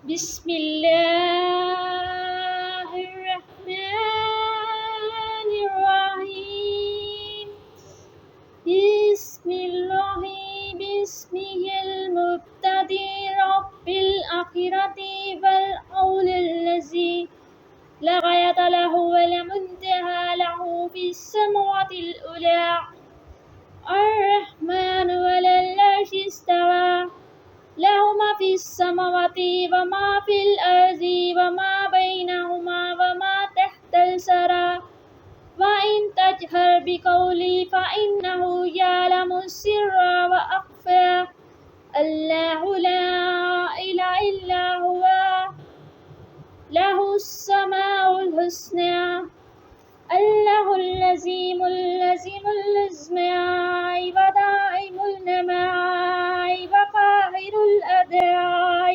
بسم الله الرحمن الرحيم بسم الله باسمه المبتدئ رب الآخرة والأول الذي لا غاية له ولا منتهى له في السماوات العلى الرحمن على العرش استوى له ما في السماوات وما في الأرض وما بينهما وما تحت الثرى وإن تجهر بقولي فإنه يعلم السر وأخفى الله لا إله إلا هو له الأسماء الحسنى الله اللزيم الأسماء ودائم النماء وقاهر الأداء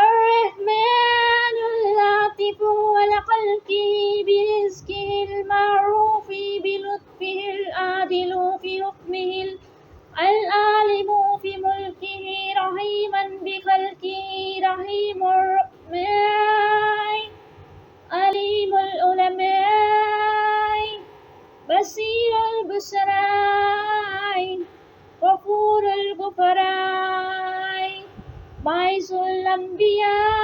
الرحمن اللطيف ولخلقه برزقه المعروف بلطفه العادل في حكمه العالم في ملكه رحيما بخلقه رحيم الرحمن عليم العلماء بصير البصراء غفور الغفراء باعث الأنبياء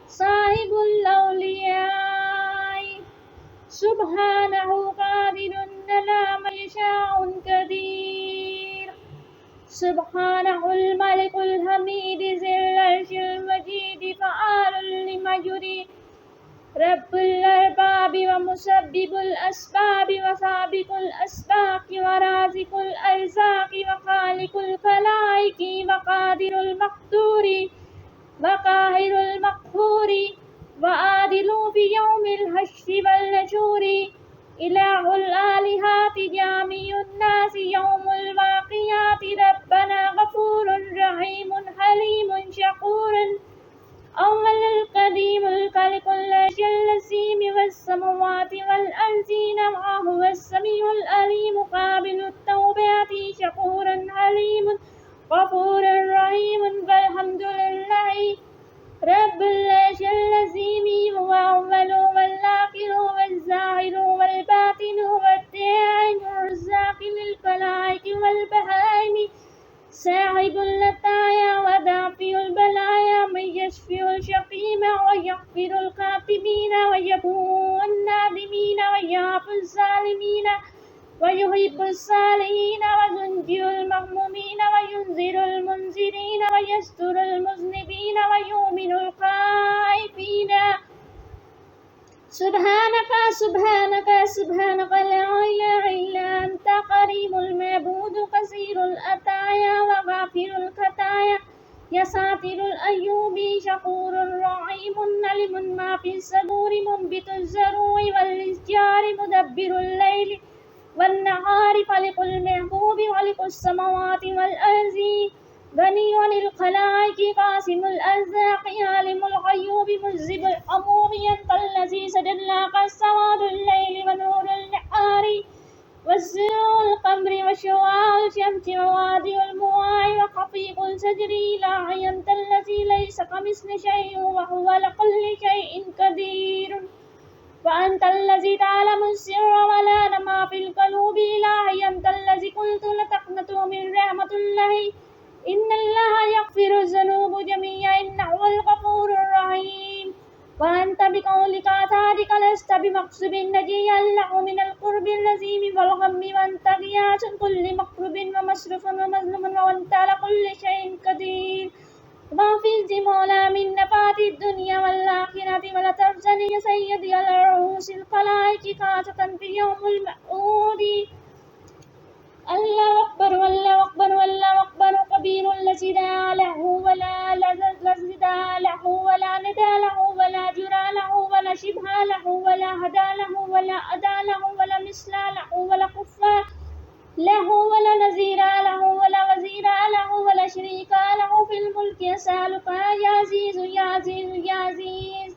صاحب الأولياء سبحانه قادر على ما يشاء قدير سبحانه الملك الحميد ذي العرش المجيد فعال لما يريد رب الأرباب ومسبب الأسباب وسابق الأسباق ورازق الأرزاق وخالق الخلائق وقادر المقدور وقاهر المقهور وعادل في يوم الحشر والنشور إله الآلهات جامع الناس يوم الواقيات ربنا غفور رحيم حليم شكور أول القديم الخالق العرش العظيم والسماوات والأرضين وهو السميع العليم قابل التوبات شكور حليم غفور رحيم والحمد لله رب العرش العظيم هو أول والآخر والظاهر والباطن والداعي والرزاق للخلائق والبهائم صاحب العطايا ودافع البلايا من يشفي الشقيم ويغفر الكاتبين ويبوء النادمين ويعفو الظالمين ويحب الصالحين وينجي المغمومين وينذر المنذرين ويستر المذنبين ويؤمن الخائفين سبحانك لا إله إلا أنت كريم المعبود كثير العطايا وغافر الخطايا يا ساتر الأيوب شكور رحيم علم ما في الصدور منبت الزروع والإشجار مدبر الليل والنهار خالق المحبوب خالق السماوات والأرض غني عن الخلائق قاسم الأرزاق عالم الغيوب مذهب الأمور أنت الذي سجلاك سواد الليل ونور النهار وزيع القمر وشواع الشمس ووادي المواء وخفيق الشجر إلهي أنت الذي ليس كمثل شيء وهو على كل شيء قدير وأنت الذي تعلم السر ولا ما في القلوب إلهي أنت الذي قلت لتقنطوا من رحمة الله إن الله يغفر الذنوب جميعا إنه هو الغفور الرحيم وأنت بقولك صادق لست بمكذوب نجيا له من القرب اللزيم والغم وأنت غياث كل مكروب ومصرف ومظلوم وأنت على كل شيء قدير ما في الجمال من نفات الدنيا والآخرة ولا تحزن يا سيدي على رؤوس الخلائق خاصة في يوم الموعود الله أكبر والله أكبر والله أكبر كبير الذي لا له ولا الذي له ولا ندى له ولا جرى له ولا شبه له ولا هدى له ولا أدى له ولا مثل له ولا كفى له ولا نذير له ولا وزير له ولا شريك له في الملك يسألك يا عزيز يا عزيز يا عزيز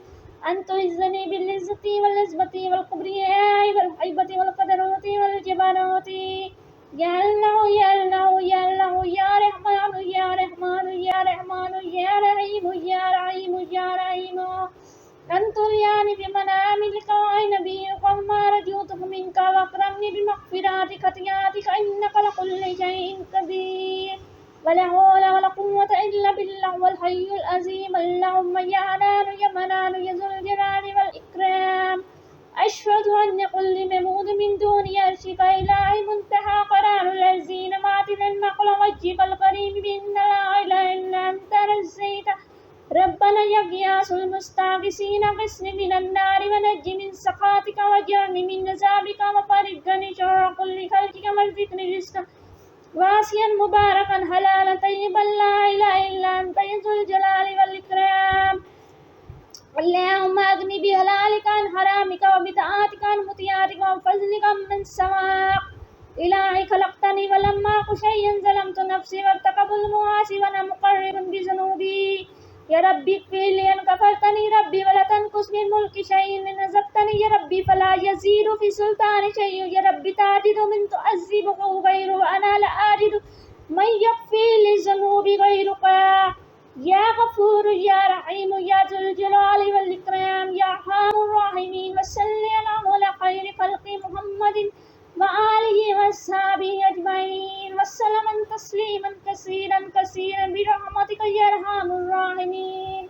أن تعزني بالعزة والعزبة والكبرياء والهيبة والقدرة والجبروت يا الله يا الله يا الله يا رحمن يا رحمن يا رحمن يا رحيم يا رحيم يا رحيم أن ترياني بمنام لقاء نبيك وما رجوته منك وأكرمني بمغفرات خطيئاتك إنك لكل شيء قدير ولا حول ولا قوة إلا بالله والحي العظيم اللهم يا حنان يا منان يا ذو الجلال والإكرام أشهد أن كل ممود من دون يرشك إلهي منتهى قرار الذين ماتل النقل وجهك الكريم بإن لا إله إلا أنت نزيت ربنا يا غياث المستغيثين غثني من النار ونجي من سخطك واجرني من عذابك وفرجني شر كل خلقك وارزقني رزقا واسعا مباركا حلالا طيبا لا إله إلا أنت يا ذو الجلال والإكرام اللهم أغني بحلالك عن حرامك وبطاعتك عن مطيعتك وفضلك من سواك إلهي خلقتني ولما أك شيئا ظلمت نفسي وارتكب المعاصي وأنا مقرب بذنوبي يا ربي اغفر لي أن كفرتني ربي ولا تنقص من ملك شيء إن نزبتني يا ربي فلا يزيد في سلطان شيء يا ربي تعجد من تعذبه غيره وأنا لا أجد من يغفر لي ذنوبي غيرك يا غفور يا رحيم يا ذو الجلال والإكرام يا أرحم الراحمين وصل على خير خلق محمد وآله وأصحابه أجمعين وسلم تسليما كثيرا كثيرا برحمتك يا أرحم الراحمين.